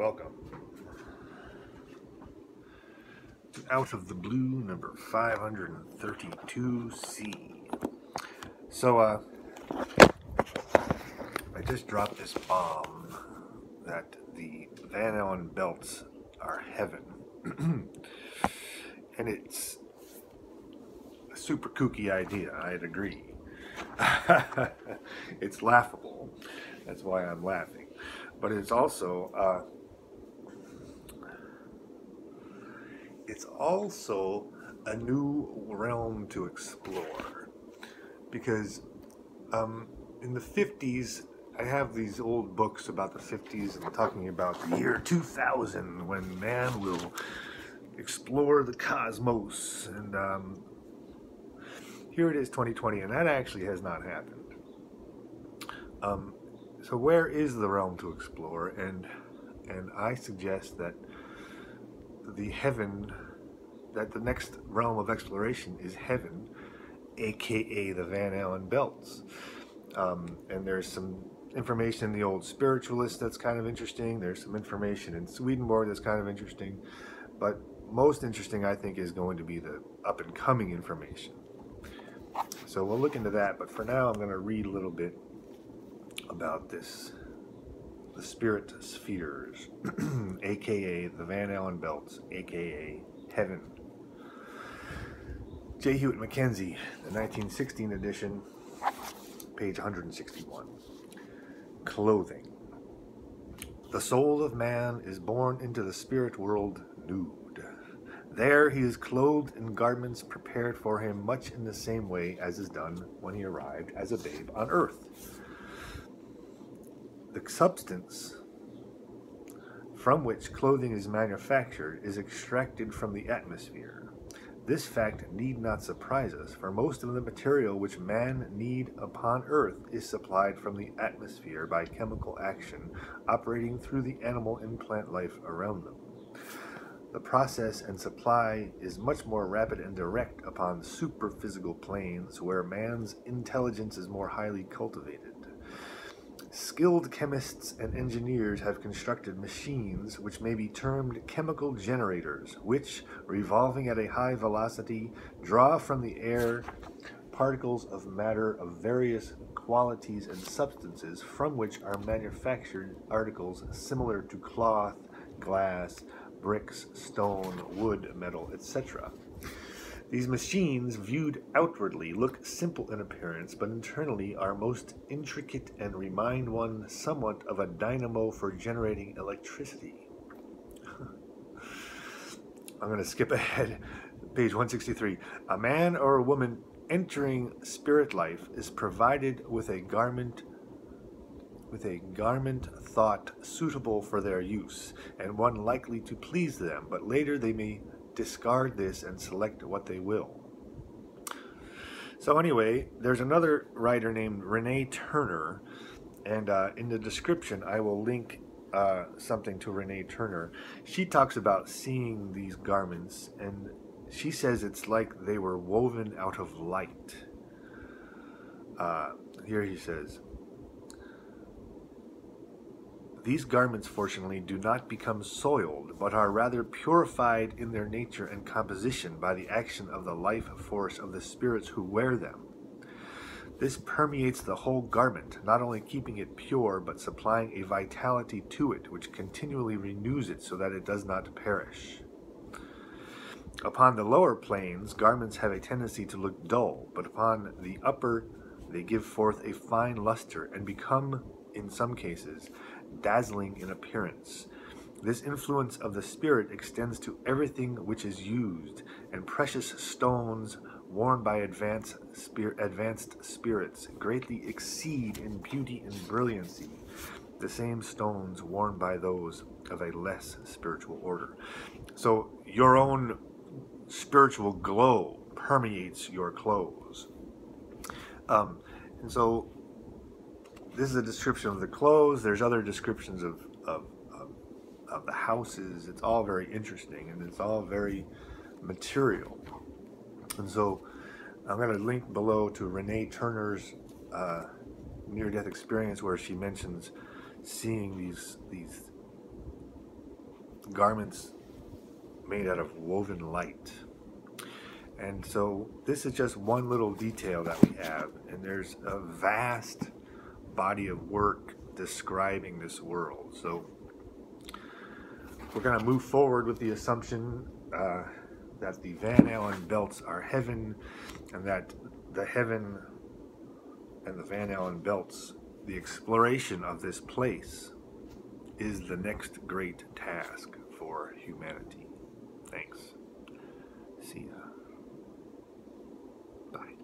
welcome. Out of the Blue, number 532C. So, I just dropped this bomb that the Van Allen belts are heaven. And it's a super kooky idea, I'd agree. It's laughable. That's why I'm laughing. But it's also a new realm to explore, because in the 50s, I have these old books about the 50s and talking about the year 2000 when man will explore the cosmos, and here it is 2020, and that actually has not happened. So where is the realm to explore? And I suggest that the next realm of exploration is heaven, aka the Van Allen belts. And there's some information in the old spiritualist that's kind of interesting. There's some information in Swedenborg that's kind of interesting. But most interesting, I think, is going to be the up-and-coming information. So we'll look into that. But for now, I'm going to read a little bit about this. The spirit spheres, aka the Van Allen belts, aka heaven. J. Hewitt Mackenzie, the 1916 edition, page 161. Clothing. The soul of man is born into the spirit world nude. There he is clothed in garments prepared for him much in the same way as is done when he arrived as a babe on earth. The substance from which clothing is manufactured is extracted from the atmosphere. This fact need not surprise us, for most of the material which man need upon earth is supplied from the atmosphere by chemical action operating through the animal and plant life around them. The process and supply is much more rapid and direct upon superphysical planes, where man's intelligence is more highly cultivated. Skilled chemists and engineers have constructed machines which may be termed chemical generators, which, revolving at a high velocity, draw from the air particles of matter of various qualities and substances, from which are manufactured articles similar to cloth, glass, bricks, stone, wood, metal, etc. These machines, viewed outwardly, look simple in appearance, but internally are most intricate and remind one somewhat of a dynamo for generating electricity. I'm going to skip ahead. Page 163. A man or a woman entering spirit life is provided with a garment thought suitable for their use, and one likely to please them, but later they may discard this and select what they will. So anyway, there's another writer named Rene Turner, and in the description I will link something to Rene Turner. She talks about seeing these garments, and she says it's like they were woven out of light. Here he says, these garments, fortunately, do not become soiled, but are rather purified in their nature and composition by the action of the life force of the spirits who wear them. This permeates the whole garment, not only keeping it pure, but supplying a vitality to it, which continually renews it so that it does not perish. Upon the lower planes, garments have a tendency to look dull, but upon the upper, they give forth a fine luster and become, in some cases, dazzling in appearance. This influence of the spirit extends to everything which is used, and precious stones worn by advanced spirits greatly exceed in beauty and brilliancy the same stones worn by those of a less spiritual order. So your own spiritual glow permeates your clothes. And so this is a description of the clothes. There's other descriptions of the houses. It's all very interesting, and it's all very material. And so I'm going to link below to Rene Turner's near-death experience, where she mentions seeing these garments made out of woven light. And so this is just one little detail that we have, and there's a vast body of work describing this world. So we're going to move forward with the assumption that the Van Allen belts are heaven, and that the heaven and the Van Allen belts, the exploration of this place, is the next great task for humanity. Thanks. See ya. Bye.